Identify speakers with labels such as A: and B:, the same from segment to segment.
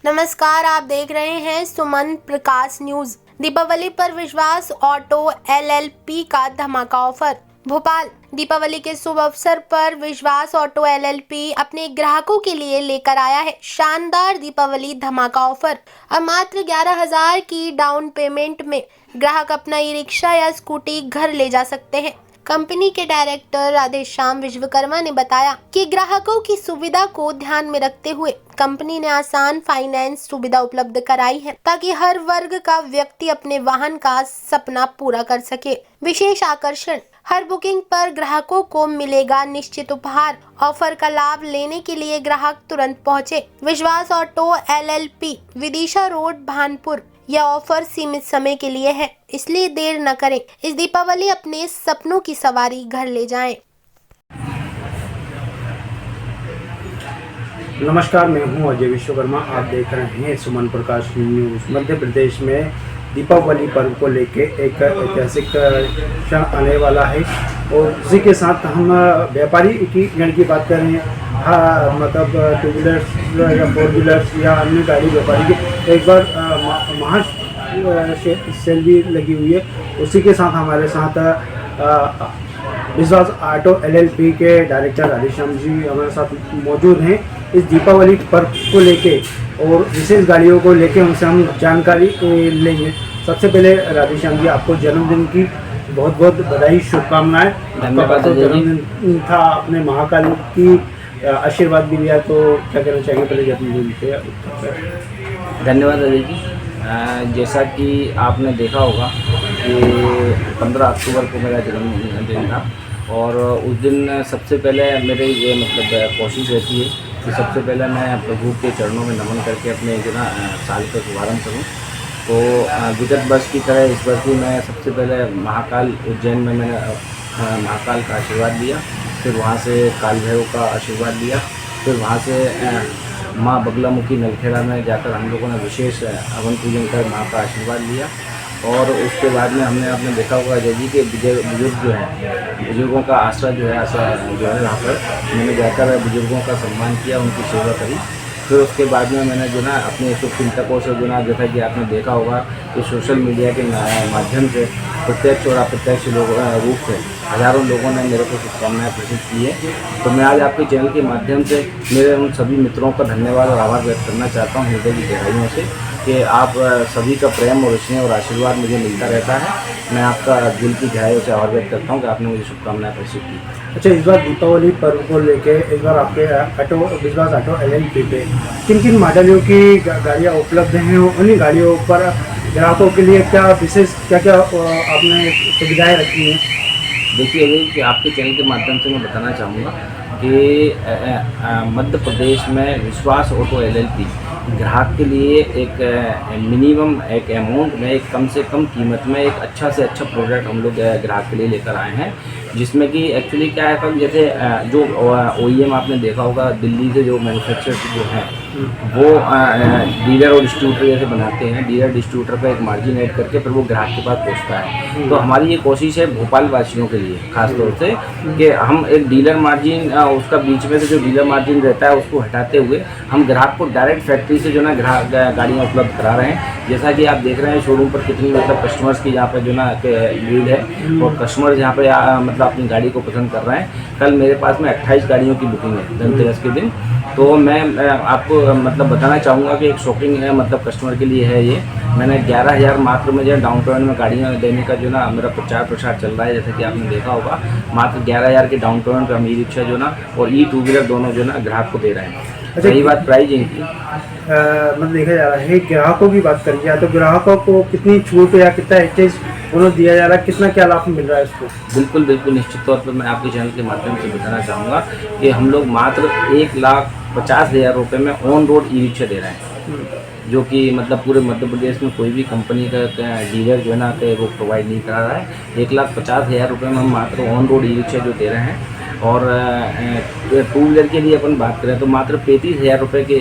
A: नमस्कार, आप देख रहे हैं सुमन प्रकाश न्यूज। दीपावली पर विश्वास ऑटो एलएलपी का धमाका ऑफर। भोपाल दीपावली के शुभ अवसर पर विश्वास ऑटो एलएलपी अपने ग्राहकों के लिए लेकर आया है शानदार दीपावली धमाका ऑफर। अब मात्र 11,000 की डाउन पेमेंट में ग्राहक अपना ई रिक्शा या स्कूटी घर ले जा सकते हैं। कंपनी के डायरेक्टर राधेश्याम विश्वकर्मा ने बताया कि ग्राहकों की सुविधा को ध्यान में रखते हुए कंपनी ने आसान फाइनेंस सुविधा उपलब्ध कराई है ताकि हर वर्ग का व्यक्ति अपने वाहन का सपना पूरा कर सके। विशेष आकर्षण, हर बुकिंग पर ग्राहकों को मिलेगा निश्चित उपहार। ऑफर का लाभ लेने के लिए ग्राहक तुरंत पहुंचे। विश्वास auto LLP, Vidisha road, Bhanpur. यह ऑफर सीमित समय के लिए है, इसलिए देर न करें। इस दीपावली अपने सपनों की सवारी घर ले जाएं।
B: नमस्कार, मैं हूं अजय विश्वकर्मा। आप देख रहे हैं सुमन प्रकाश न्यूज़। मध्य प्रदेश में दीपावली पर्व को लेके एक ऐतिहासिक क्षण आने वाला है और उसी के साथ हम व्यापारी की गण की बात कर रहे हैं। हाँ, मतलब टू व्हीलर्स या फोर व्हीलर्स या अन्य गाड़ी व्यापारी की एक बार महा सेल भी लगी हुई है। उसी के साथ हमारे साथ विश्वास ऑटो एलएलपी के डायरेक्टर राधेश्याम जी हमारे साथ मौजूद हैं। इस दीपावली पर्व को लेके और विशेष गाड़ियों को लेके उनसे हम जानकारी लेंगे। सबसे पहले राधेश्याम जी, आपको जन्मदिन की बहुत बहुत बधाई, शुभकामनाएं।
C: धन्यवाद।
B: तो जन्मदिन था, अपने महाकाल की आशीर्वाद भी लिया, तो क्या कहना चाहिए पहले जन्मदिन पे?
C: धन्यवाद अजय जी। जैसा कि आपने देखा होगा कि 15 अक्टूबर को मेरा जन्मदिन था और उस दिन सबसे पहले मेरे ये मतलब कोशिश रहती है कि सबसे पहले मैं प्रभु के चरणों में नमन करके अपने जो ना साल का शुभारंभ करूँ। तो विगत वर्ष की तरह इस वर्ष भी मैं सबसे पहले महाकाल उज्जैन में मैंने महाकाल का आशीर्वाद लिया, फिर वहाँ से काल भैरव का आशीर्वाद लिया, फिर वहाँ से माँ बगलामुखी नलखेड़ा में जाकर हम लोगों ने विशेष हवन पूजन कर माँ का आशीर्वाद लिया। और उसके बाद में हमने आपने देखा होगा अजय जी के बुजुर्ग जो हैं, बुजुर्गों का आश्रय जो है वहाँ पर मैंने जाकर बुजुर्गों का सम्मान किया, उनकी सेवा करी। फिर उसके बाद में मैंने जो ना अपने शुभचिंतकों से जो ना, जैसा कि आपने देखा होगा कि सोशल मीडिया के माध्यम से प्रत्यक्ष और अप्रत्यक्ष रूप से हज़ारों लोगों ने मेरे को शुभकामनाएं प्रेषित की है। तो मैं आज आपके चैनल के माध्यम से मेरे उन सभी मित्रों का धन्यवाद और आभार व्यक्त करना चाहता हूँ हृदय की गहराइयों से कि आप सभी का प्रेम और स्नेह और आशीर्वाद मुझे मिलता रहता है। मैं आपका दिल की गहराइयों से आभार व्यक्त करता हूँ कि आपने मुझे शुभकामनाएं प्रेषित की।
B: अच्छा, इस बार दीपावली पर्व को लेके इस बार आपके विश्वास ऑटो एलएलपी पे किन किन मॉडलों की गाड़ियाँ उपलब्ध हैं? उन्हीं गाड़ियों पर ग्राहकों के लिए क्या विशेष क्या आपने सुविधाएं रखी हैं?
C: देखिए अभी कि आपके चैनल के माध्यम से मैं बताना चाहूँगा कि मध्य प्रदेश में विश्वास ऑटो एलएलपी ग्राहक के लिए एक मिनिमम एक अमाउंट में एक कम से कम कीमत में एक अच्छा से अच्छा प्रोडक्ट हम लोग ग्राहक के लिए लेकर आए हैं। जिसमें कि एक्चुअली क्या है, जैसे जो OEM आपने देखा होगा दिल्ली से जो मैन्युफैक्चरर्स जो हैं वो डीलर और डिस्ट्रीब्यूटर जैसे बनाते हैं, डीलर डिस्ट्रीब्यूटर पर एक मार्जिन ऐड करके फिर वो ग्राहक के पास पहुंचता है। तो हमारी ये कोशिश है भोपाल वासियों के लिए खासतौर से कि हम एक डीलर मार्जिन उसका बीच में से जो डीलर मार्जिन रहता है उसको हटाते हुए हम ग्राहक को डायरेक्ट फैक्ट्री से जो ना ग्राहक गाड़ियाँ उपलब्ध करा रहे हैं। जैसा कि आप देख रहे हैं शोरूम पर कितनी मतलब कस्टमर्स की यहाँ पर जो ना भीड़ है और कस्टमर यहाँ पे मतलब अपनी गाड़ी को पसंद कर रहे हैं। कल मेरे पास में 28 गाड़ियों की बुकिंग है धनतेरस के दिन। तो मैं आपको मतलब बताना चाहूँगा कि एक शॉपिंग है मतलब कस्टमर के लिए है ये। मैंने 11,000 मात्र में जो है डाउन पेमेंट में गाड़ियाँ देने का जो ना मेरा प्रचार प्रसार चल रहा है। जैसे कि आपने देखा होगा मात्र 11,000 के डाउन पेमेंट पर हम ई रिक्शा जो ना और टू व्हीलर दोनों जो ना ग्राहक को दे रहे हैं।
B: अच्छा,
C: यही बात प्राइस इनकी
B: मतलब देखा जा रहा है ग्राहकों की बात करिए तो ग्राहकों को कितनी छूट या कितना एक्सेस उन्हें दिया जा रहा है, कितना क्या लाभ मिल रहा है इसको?
C: बिल्कुल निश्चित तौर पर मैं आपके चैनल के माध्यम से बताना चाहूँगा कि हम लोग मात्र 1,50,000 रुपये में ऑन रोड ई रिक्शा दे रहे हैं, जो कि मतलब पूरे मध्य प्रदेश में कोई भी कंपनी का डीलर जो है ना वो प्रोवाइड नहीं करा रहा है। 1,50,000 रुपये में हम मात्र ऑन रोड ई रिक्शा जो दे रहे हैं। और टू व्हीलर के लिए अपन बात करें तो मात्र 35,000 रुपये के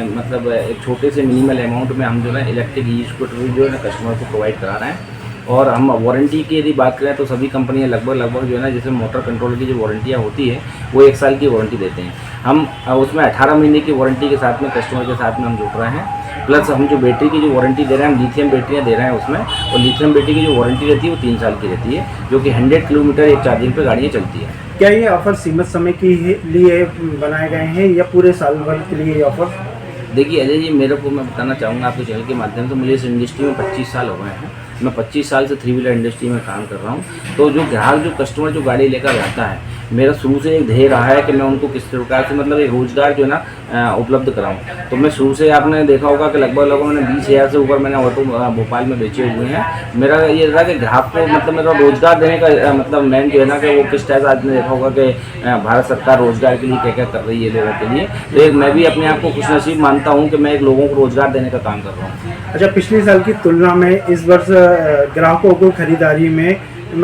C: मतलब एक छोटे से मिनिमल अमाउंट में हम जो है इलेक्ट्रिक ई स्कूटर जो है ना कस्टमर को प्रोवाइड करा रहे हैं। और हम वारंटी की यदि बात करें तो सभी कंपनियां लगभग जो है ना जैसे मोटर कंट्रोल की जो वारंटियां होती है वो 1 साल की वारंटी देते हैं। हम उसमें 18 महीने की वारंटी के साथ में कस्टमर के साथ में हम जुड़ रहे हैं। प्लस हम जो बैटरी की जो वारंटी दे रहे हैं, हम लिथियम बैटरियाँ दे रहे हैं उसमें, और लिथियम बैटरी की जो वारंटी रहती है वो 3 साल की रहती है, जो कि 100 किलोमीटर एक चार्जिंग पे गाड़ियाँ चलती है।
B: क्या ये ऑफर सीमित समय के लिए बनाए गए हैं या पूरे साल भर के लिए ये ऑफर?
C: देखिए अजय जी, मेरे को मैं बताना चाहूँगा आपके चैनल के माध्यम से, मुझे इस इंडस्ट्री में 25 साल हो गए हैं। मैं 25 साल से 3 व्हीलर इंडस्ट्री में काम कर रहा हूँ। तो जो ग्राहक, जो कस्टमर जो गाड़ी लेकर जाता है, मेरा शुरू से एक ध्येय रहा है कि मैं उनको किस प्रकार से मतलब एक रोज़गार जो है ना उपलब्ध कराऊँ। तो मैं शुरू से, आपने देखा होगा कि लगभग मैंने 20,000 से ऊपर मैंने ऑटो भोपाल में बेचे हुए हैं। मेरा ये रहा कि ग्राहक को मतलब मेरा रोज़गार देने का मतलब मेन जो है ना कि वो किस टाइप, आपने देखा होगा कि भारत सरकार रोज़गार के लिए क्या क्या कर रही है लोगों के लिए। तो एक मैं भी अपने आप को खुशनसीब मानता हूँ कि मैं एक लोगों को रोज़गार देने का काम कर रहा हूँ।
B: अच्छा, पिछले साल की तुलना में इस वर्ष ग्राहकों को खरीदारी में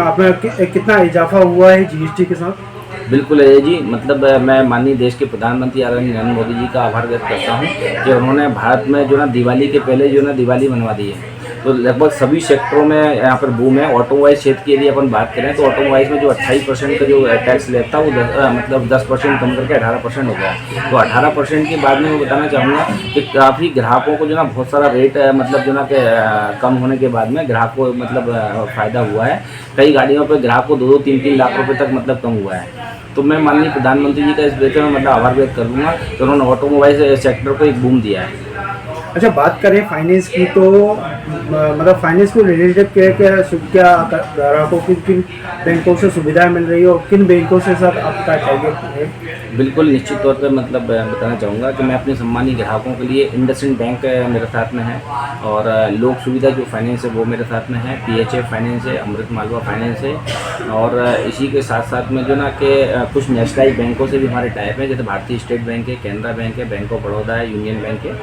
B: अपना कितना इजाफा हुआ है जीएसटी के साथ?
C: बिल्कुल है जी, मतलब मैं माननीय देश के प्रधानमंत्री आदरणीय नरेंद्र मोदी जी का आभार व्यक्त करता हूँ कि उन्होंने भारत में जो ना दिवाली के पहले जो ना दिवाली मनवा दी है। तो लगभग सभी सेक्टरों में यहाँ पर बूम है। ऑटोमोबाइल क्षेत्र की यदि अपन बात करें तो ऑटोमोबाइल में जो 28% का जो टैक्स लेता है वो मतलब 10% कम करके 18% हो गया। तो 18% के बाद में मैं बताना चाहूँगा कि काफ़ी ग्राहकों को जो ना बहुत सारा रेट मतलब जो ना कि कम होने के बाद में ग्राहक को मतलब फ़ायदा हुआ है। कई गाड़ियों पर ग्राहक को 2-2, 3-3 लाख रुपये तक मतलब कम हुआ है। तो मैं माननीय प्रधानमंत्री जी का इस बेहतर में मतलब आभार व्यक्त करूँगा कि उन्होंने ऑटोमोबाइल सेक्टर को एक बूम दिया है।
B: अच्छा, बात करें फाइनेंस की तो मतलब फाइनेंस को रिलेटेड क्या ग्राहकों की किन बैंकों से सुविधाएं मिल रही है और किन बैंकों से सर आपका टारगेट है?
C: बिल्कुल निश्चित तौर पर मतलब बताना चाहूँगा कि मैं अपने सम्मानित ग्राहकों के लिए इंडसइंड बैंक मेरे साथ में है, और लोक सुविधा जो फाइनेंस है वो मेरे साथ में है, PHF फाइनेंस है, अमृत मालवा फाइनेंस है, और इसी के साथ साथ में जो ना कि कुछ नेशनलाइज बैंकों से भी हमारे टाइप है, जैसे भारतीय स्टेट बैंक है, कैनरा बैंक है, बैंक ऑफ बड़ौदा है, यूनियन बैंक है,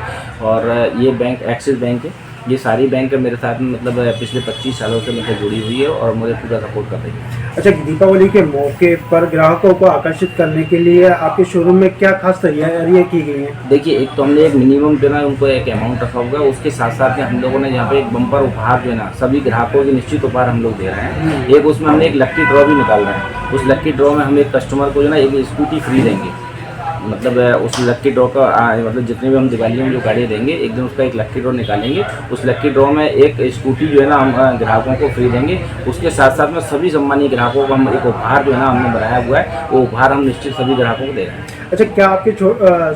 C: और ये बैंक एक्सिस बैंक है। ये सारी बैंक मेरे साथ में मतलब पिछले 25 सालों से मतलब जुड़ी हुई है और मुझे पूरा सपोर्ट कर रही है।
B: अच्छा, दीपावली के मौके पर ग्राहकों को आकर्षित करने के लिए आपके शोरूम में क्या खास तैयारियां की गई हैं?
C: देखिए, एक तो हमने एक मिनिमम जो है ना उनको एक अमाउंट रखा हुआ है, उसके साथ साथ में हम लोगों ने यहाँ पे एक बम्पर उपहार जो है ना सभी ग्राहकों के निश्चित उपहार हम लोग दे रहे हैं। एक उसमें हमने एक लक्की ड्रॉ भी निकाल रहे हैं। उस लक्की ड्रॉ में हम एक कस्टमर को जो है ना एक स्कूटी फ्री देंगे। मतलब उस लक्की ड्रॉ का मतलब जितने भी हम दिवाली में जो गाड़ियाँ देंगे, एक दिन उसका एक लक्की ड्रॉ निकालेंगे। उस लक्की ड्रॉ में एक स्कूटी जो है ना हम ग्राहकों को फ्री देंगे। उसके साथ साथ में सभी सम्मानीय ग्राहकों को हम एक उपहार जो है ना हमने बनाया हुआ है, वो उपहार हम निश्चित सभी ग्राहकों को दे रहे हैं।
B: अच्छा, क्या आपके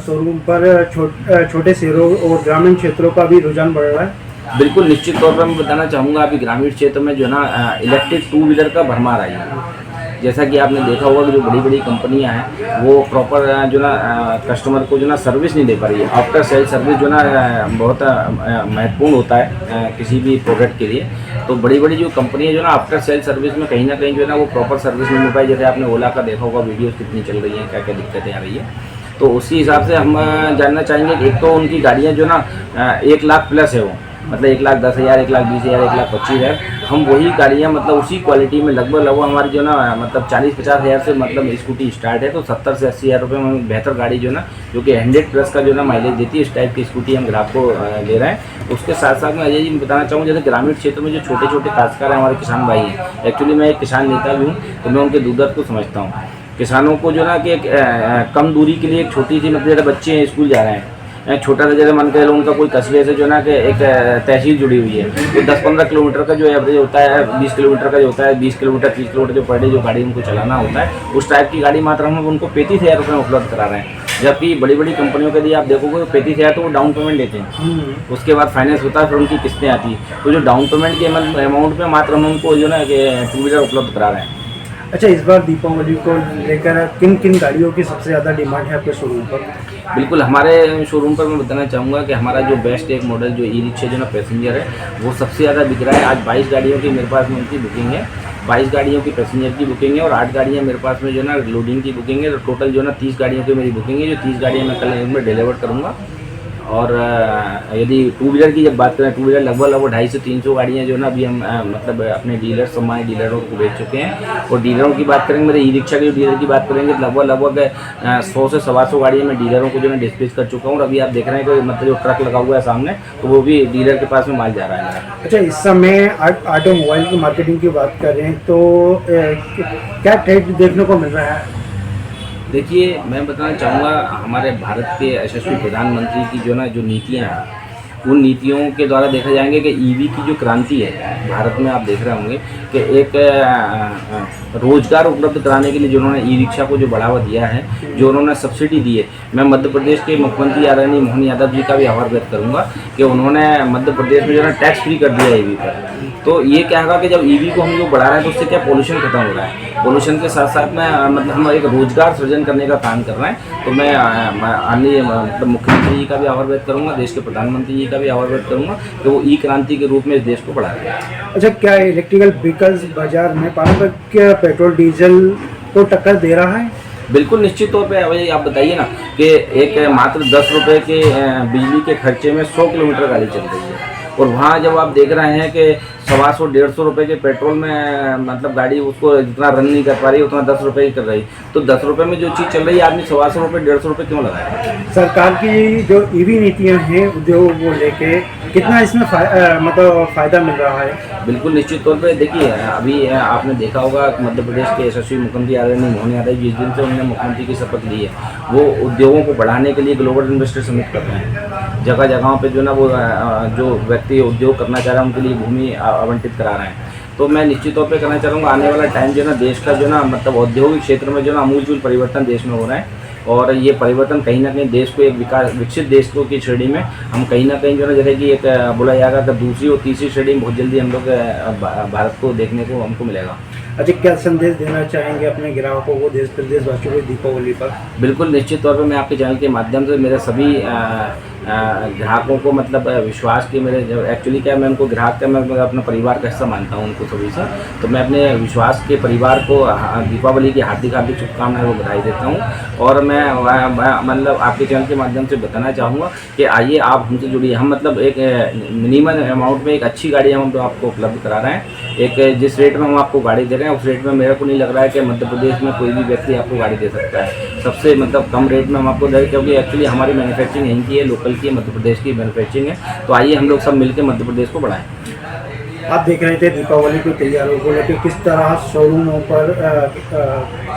B: शोरूम पर छोटे शहरों और ग्रामीण क्षेत्रों का भी रुझान बढ़ रहा है?
C: बिल्कुल निश्चित तौर पर मैं बताना चाहूँगा, अभी ग्रामीण क्षेत्र में जो है ना इलेक्ट्रिक 2 व्हीलर का भरमार आई है। जैसा कि आपने देखा होगा कि जो बड़ी बड़ी कंपनियां हैं वो प्रॉपर जो ना कस्टमर को जो ना सर्विस नहीं दे पा रही है। आफ्टर सेल सर्विस जो ना बहुत महत्वपूर्ण होता है किसी भी प्रोडक्ट के लिए। तो बड़ी बड़ी जो कंपनियां जो ना आफ्टर सेल सर्विस में कहीं ना कहीं जो है ना वो प्रॉपर सर्विस नहीं मिल पाई। जैसे आपने ओला का देखा होगा वीडियोज़ कितनी चल रही हैं, क्या क्या दिक्कतें आ रही है। तो उसी हिसाब से हम जानना चाहेंगे कि एक तो उनकी गाड़ियाँ जो ना 1 लाख प्लस है, वो मतलब 1,10,000, 1,20,000, 1,25,000, हम वही गाड़ियाँ मतलब उसी क्वालिटी में लगभग हमारी जो ना मतलब 40-50 हज़ार से मतलब स्कूटी स्टार्ट है। तो 70 से 80 हज़ार रुपये में बेहतर गाड़ी जो ना जो कि 100+ का जो ना माइलेज देती है, इस टाइप की स्कूटी हम ग्राहक को ले रहे हैं। उसके साथ साथ में अजय जी बताना चाहूँ, जैसे ग्रामीण क्षेत्र में जो छोटे छोटे काश्तकार हैं, हमारे किसान भाई हैं, एक्चुअली मैं एक किसान नेता भी हूँ, तो मैं उनके दूर दर्द को समझता हूँ। किसानों को जो ना कि कम दूरी के लिए एक छोटी सी मतलब जैसे बच्चे हैं स्कूल जा रहे हैं, छोटा सा जैसे मन कर उनका कोई कस्बे से जो ना कि एक तहसील जुड़ी हुई है, तो 10-15 किलोमीटर का जो एवरेज होता है, 20 किलोमीटर का जो होता है, 20 किलोमीटर 30 किलोमीटर जो पर डे जो गाड़ी उनको चलाना होता है, उस टाइप की गाड़ी मात्र हम उनको 35,000 रुपये में उपलब्ध करा रहे हैं। जबकि बड़ी बड़ी कंपनियों के लिए आप देखोगे 35,000 तो वो डाउन पेमेंट लेते हैं, उसके बाद फाइनेंस होता है, फिर उनकी किस्तें आती हैं। तो जो डाउन पेमेंट के अमाउंट पे मात्र हम उनको जो ना कि 2 व्हीलर उपलब्ध करा रहे हैं।
B: अच्छा, इस बार दीपावली को लेकर किन किन गाड़ियों की सबसे ज़्यादा डिमांड है आपके शोरूम पर?
C: बिल्कुल, हमारे शोरूम पर मैं बताना चाहूँगा कि हमारा जो बेस्ट एक मॉडल जो ई-रिक्शा जो ना पैसेंजर है, वो सबसे ज़्यादा बिक रहा है। आज 22 गाड़ियों की मेरे पास में उनकी बुकिंग है, 22 गाड़ियों की पैसेंजर की बुकिंग है, और 8 गाड़ियाँ मेरे पास में जो ना लोडिंग की बुकिंग है। तो टोटल जो ना 30 गाड़ियों की मेरी बुकिंग है, जो 30 गाड़ियाँ मैं कल में डिलीवर करूँगा। और यदि 2 व्हीलर की जब बात करें, 2 व्हीलर लगभग 250 से 300 गाड़ियाँ जो ना अभी हम मतलब अपने डीलर सम्मानित डीलरों को बेच चुके हैं। और डीलरों की बात करेंगे, मेरे ई-रिक्शा के डीलर की बात करेंगे, तो लगभग 100 से 125 गाड़ियाँ मैं डीलरों को जो है डिस्पैच कर चुका हूँ। और अभी आप देख रहे हैं कि मतलब जो ट्रक लगा हुआ है सामने, तो वो भी डीलर के पास में माल जा रहा है मेरा।
B: अच्छा, इस समय ऑटोमोबाइल की मार्केटिंग की बात करें तो क्या ट्रेंड देखने को मिल रहा है?
C: देखिए, मैं बताना चाहूँगा, हमारे भारत के यशस्वी प्रधानमंत्री की जो ना जो नीतियाँ हैं, उन नीतियों के द्वारा देखा जाएंगे कि ईवी की जो क्रांति है भारत में, आप देख रहे होंगे कि एक रोजगार उपलब्ध कराने के लिए जो उन्होंने ई रिक्शा को जो बढ़ावा दिया है, जो उन्होंने सब्सिडी दी है, मैं मध्य प्रदेश के मुख्यमंत्री आदरणीय मोहन यादव जी का भी आभार व्यक्त करूंगा कि उन्होंने मध्य प्रदेश में जो है टैक्स फ्री कर दिया ईवी पर। तो ये क्या होगा कि जब ईवी को हम लोग बढ़ा रहे हैं तो उससे क्या पोल्यूशन खत्म हो रहा है, पोल्यूशन के साथ साथ में मतलब हम एक रोजगार सृजन करने का काम कर रहे हैं। तो मैं आदरणीय मतलब मुख्यमंत्री जी का भी आभार व्यक्त करूंगा, देश के प्रधानमंत्री जी का भी आभार व्यक्त करूंगा कि वो ई क्रांति के रूप में इस देश को बढ़ा रहे हैं।
B: अच्छा, क्या इलेक्ट्रिकल व्हीकल्स बाजार में पारंपरिक पेट्रोल डीजल को टक्कर दे रहा है?
C: बिल्कुल निश्चित तौर पे। वही आप बताइए ना कि एक मात्र 10 रुपये के बिजली के खर्चे में 100 किलोमीटर गाड़ी चल रही है, और वहाँ जब आप देख रहे हैं कि 125-150 रुपये के पेट्रोल में मतलब गाड़ी उसको जितना रन नहीं कर पा रही उतना 10 रुपये ही कर रही, तो 10 रुपये में जो चीज़ चल रही है आदमी 125 रुपये 150 रुपये क्यों लगाए?
B: सरकार की जो ईवी नीतियाँ हैं उद्योग को लेके कितना इसमें मतलब फ़ायदा मिल रहा है?
C: बिल्कुल निश्चित तौर पे। देखिए, अभी आपने देखा होगा मध्य प्रदेश के यशस्वी मुख्यमंत्री आदरणीय मोहन यादव जिस दिन से उन्होंने मुख्यमंत्री की शपथ ली है, वो उद्योगों को बढ़ाने के लिए ग्लोबल इन्वेस्टर समिट कर रहे हैं। जगह जगहों पे जो ना वो जो व्यक्ति उद्योग करना चाह रहे हैं उनके लिए भूमि आवंटित करा रहे हैं। तो मैं निश्चित तौर पे कहना चाहूँगा आने वाला टाइम जो ना देश का जो ना मतलब औद्योगिक क्षेत्र में जो ना आमूलचूल परिवर्तन देश में हो रहा है, और ये परिवर्तन कहीं ना कहीं देश को एक विकसित देश को की श्रेणी में हम कहीं ना कहीं जो है जैसे कि एक बोला जाएगा कि दूसरी और तीसरी श्रेणी में बहुत जल्दी हम लोग भारत को देखने को हमको मिलेगा।
B: अच्छा, क्या संदेश देना चाहेंगे अपने ग्राहकों को, देश प्रदेश वासियों को दीपावली पर?
C: बिल्कुल निश्चित तौर पे मैं आपके चैनल के माध्यम से मेरे सभी ग्राहकों को मतलब विश्वास के मेरे एक्चुअली क्या मैं उनको ग्राहक का मैं अपना परिवार का हिस्सा मानता हूँ उनको सभी से, तो मैं अपने विश्वास के परिवार को दीपावली की हार्दिक शुभकामनाएं वो बधाई देता हूँ। और मैं मतलब आपके चैनल के माध्यम से बताना चाहूँगा कि आइए आप हमसे जुड़िए। हम मतलब एक मिनिमम अमाउंट में एक अच्छी गाड़ी हम तो आपको उपलब्ध करा रहे हैं। एक जिस रेट में हम आपको गाड़ी दे रहे हैं उस रेट में मेरे को नहीं लग रहा है कि मध्य प्रदेश में कोई भी व्यक्ति आपको गाड़ी दे सकता है। सबसे मतलब कम रेट में हम आपको दे रहे हैं, क्योंकि एक्चुअली हमारी मैन्युफैक्चरिंग यहीं की है, लोकल की मध्य प्रदेश की मैन्युफैक्चरिंग है। तो आइए हम लोग सब मिलकर मध्य प्रदेश को बढ़ाएं।
B: आप देख रहे थे दीपावली की तैयारियों को लेकर किस तरह शोरूमों पर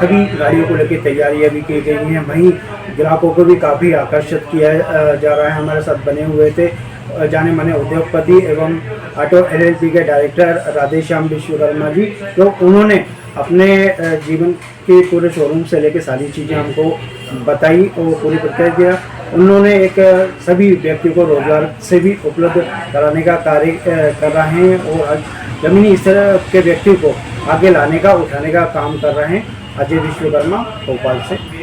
B: सभी गाड़ियों को लेकर तैयारियां भी की गई हैं, वहीं ग्राहकों को भी काफ़ी आकर्षित किया जा रहा है। हमारे साथ बने हुए थे जाने माने उद्योगपति एवं ऑटो LLP के डायरेक्टर राधेश्याम विश्वकर्मा जी, तो उन्होंने अपने जीवन के पूरे शोरूम से लेकर सारी चीज़ें हमको बताई और पूरी प्रक्रिया उन्होंने एक सभी व्यक्तियों को रोजगार से भी उपलब्ध कराने का कार्य कर रहे हैं और जमीनी स्तर के व्यक्ति को आगे लाने का उठाने का काम कर रहे हैं। अजय विश्वकर्मा, भोपाल से।